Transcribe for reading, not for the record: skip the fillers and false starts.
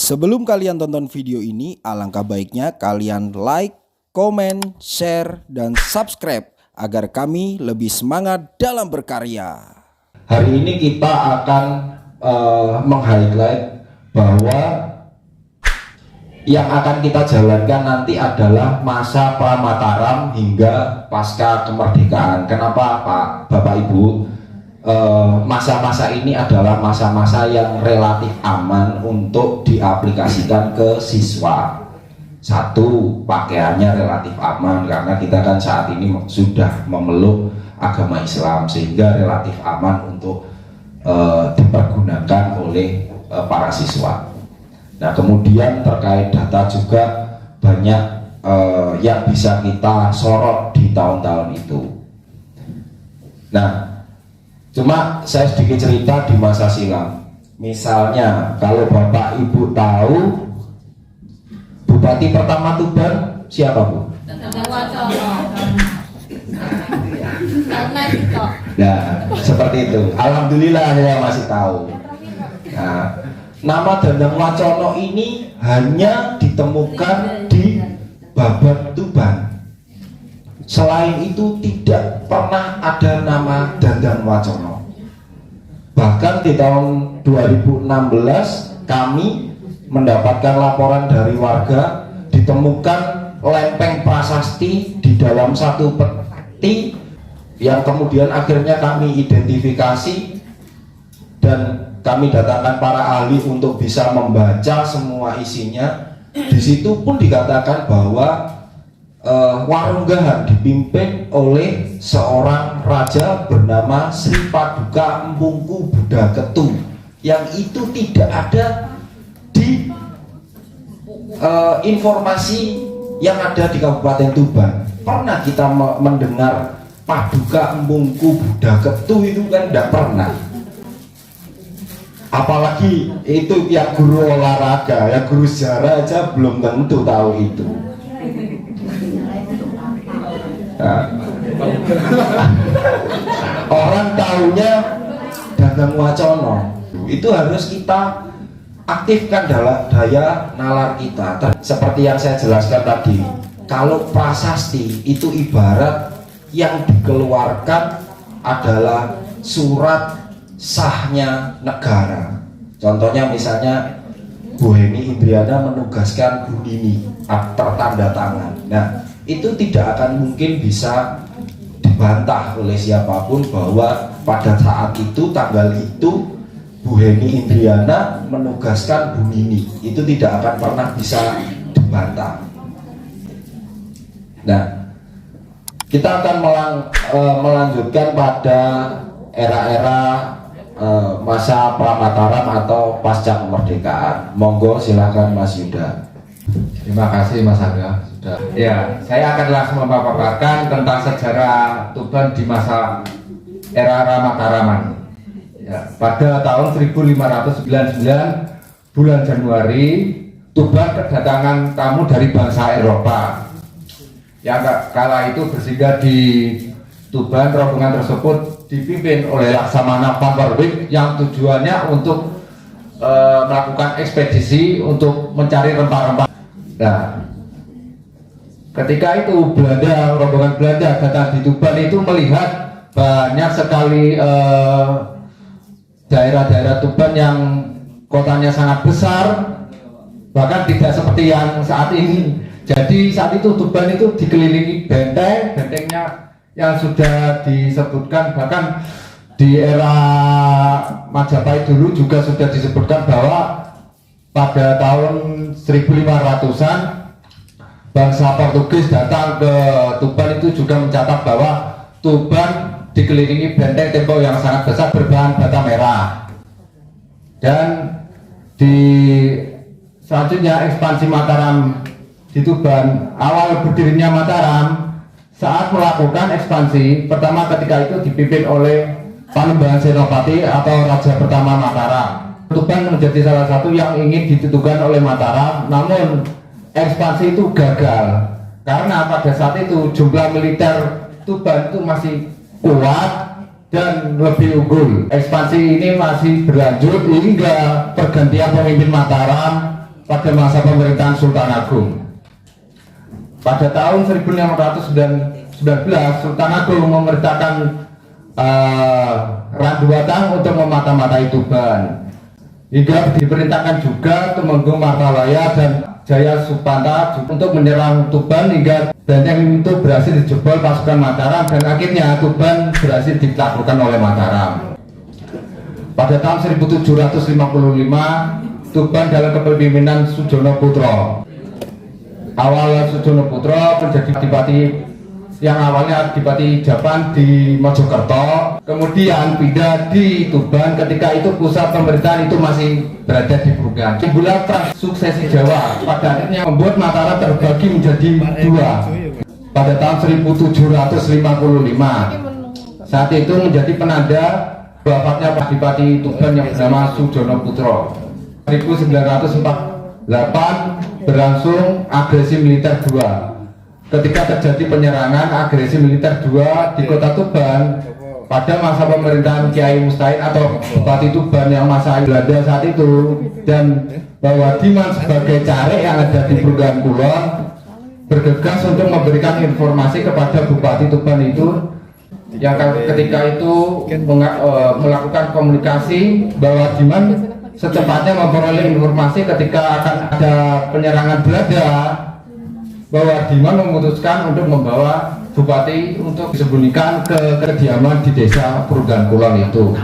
Sebelum kalian tonton video ini, alangkah baiknya kalian like, komen, share, dan subscribe agar kami lebih semangat dalam berkarya. Hari ini kita akan meng-highlight bahwa yang akan kita jalankan nanti adalah masa pra-Mataram hingga pasca kemerdekaan. Kenapa Bapak Ibu? Masa-masa ini adalah masa-masa yang relatif aman untuk diaplikasikan ke siswa. Satu, pakaiannya relatif aman karena kita kan saat ini sudah memeluk agama Islam, sehingga relatif aman untuk dipergunakan oleh para siswa. Nah, kemudian terkait data juga banyak yang bisa kita sorot di tahun-tahun itu. Nah, cuma saya sedikit cerita di masa silam. Misalnya kalau Bapak Ibu tahu Bupati pertama Tuban siapa, Bu? Nah, seperti itu. Alhamdulillah saya masih tahu. Nah, nama Dandang Wacono ini hanya ditemukan di Babat Tuban. Selain itu tidak pernah ada nama Dandang Wacono. Bahkan di tahun 2016 kami mendapatkan laporan dari warga ditemukan lempeng prasasti di dalam satu peti yang kemudian akhirnya kami identifikasi dan kami datangkan para ahli untuk bisa membaca semua isinya. Di situ pun dikatakan bahwa Warunggahan dipimpin oleh seorang raja bernama Sri Paduka Empungku Buddha Ketu, yang itu tidak ada di informasi yang ada di Kabupaten Tuban. Pernah kita mendengar Paduka Empungku Buddha Ketu itu kan tidak pernah. Apalagi itu ya guru olahraga, ya guru sejarah aja belum tentu tahu itu. Nah, orang tahunya Dandang Wacono. Itu harus kita aktifkan dalam daya nalar kita. Seperti yang saya jelaskan tadi, kalau prasasti itu ibarat yang dikeluarkan adalah surat sahnya negara. Contohnya misalnya Bu Heni Indriana menugaskan Bu Nini tertanda tangan. Nah, itu tidak akan mungkin bisa dibantah oleh siapapun bahwa pada saat itu, tanggal itu, Bu Heni Indriana menugaskan Bu Nini. Itu tidak akan pernah bisa dibantah. Nah, kita akan melanjutkan pada era-era masa pra-Mataram atau pasca kemerdekaan. Monggo silakan Mas Yuda. Terima kasih Mas Angga. Ya, saya akan langsung memaparkan tentang sejarah Tuban di masa era Mataraman. Ya, pada tahun 1599 bulan Januari, Tuban kedatangan tamu dari bangsa Eropa. Yang kala itu bersinggah di Tuban. Rombongan tersebut dipimpin oleh Laksamana van Barwijk yang tujuannya untuk melakukan ekspedisi untuk mencari rempah-rempah. Nah, ketika itu rombongan Belanda datang di Tuban itu melihat banyak sekali daerah-daerah Tuban yang kotanya sangat besar, bahkan tidak seperti yang saat ini. Jadi saat itu Tuban itu dikelilingi benteng-bentengnya yang sudah disebutkan, bahkan di era Majapahit dulu juga sudah disebutkan bahwa pada tahun 1500-an bangsa Portugis datang ke Tuban itu juga mencatat bahwa Tuban dikelilingi benteng tembok yang sangat besar berbahan bata merah. Dan di selanjutnya ekspansi Mataram di Tuban, awal berdirinya Mataram saat melakukan ekspansi pertama ketika itu dipimpin oleh Panembahan Senopati atau Raja pertama Mataram. Tuban menjadi salah satu yang ingin ditentukan oleh Mataram, namun ekspansi itu gagal karena pada saat itu jumlah militer Tuban itu masih kuat dan lebih unggul. Ekspansi ini masih berlanjut hingga pergantian pemimpin Mataram pada masa pemerintahan Sultan Agung. Pada tahun 1619 Sultan Agung memerintahkan Randu Watang untuk memata-matai Tuban. Hingga diperintahkan juga Tumenggung Martalaya dan Jaya Supanta untuk menyerang Tuban, hingga benteng itu berhasil dijebol pasukan Mataram dan akhirnya Tuban berhasil ditaklukkan oleh Mataram. Pada tahun 1755 Tuban dalam kepemimpinan Sujono Putro. Awal Sujono Putro menjadi adipati yang awalnya adipati Japan di Mojokerto, kemudian pindah di Tuban. Ketika itu pusat pemerintahan itu masih berada di Brugan. Bulan suksesi Jawa pada akhirnya membuat Mataram terbagi menjadi dua. Pada tahun 1755 saat itu menjadi penanda wafatnya adipati Tuban yang bernama Sujono Putro. 1948 berlangsung agresi militer 2. Ketika terjadi penyerangan agresi militer 2 di kota Tuban pada masa pemerintahan Kiai Mustain atau Bupati Tuban yang masa Belanda saat itu, dan bahwa Diman sebagai carik yang ada di Brugan Kulon bergegas untuk memberikan informasi kepada Bupati Tuban itu, yang ketika itu melakukan komunikasi bahwa Diman secepatnya memperoleh informasi ketika akan ada penyerangan Belanda, bahwa Diman memutuskan untuk membawa Bupati untuk disembunyikan ke kediaman di desa Brugan Kulon itu.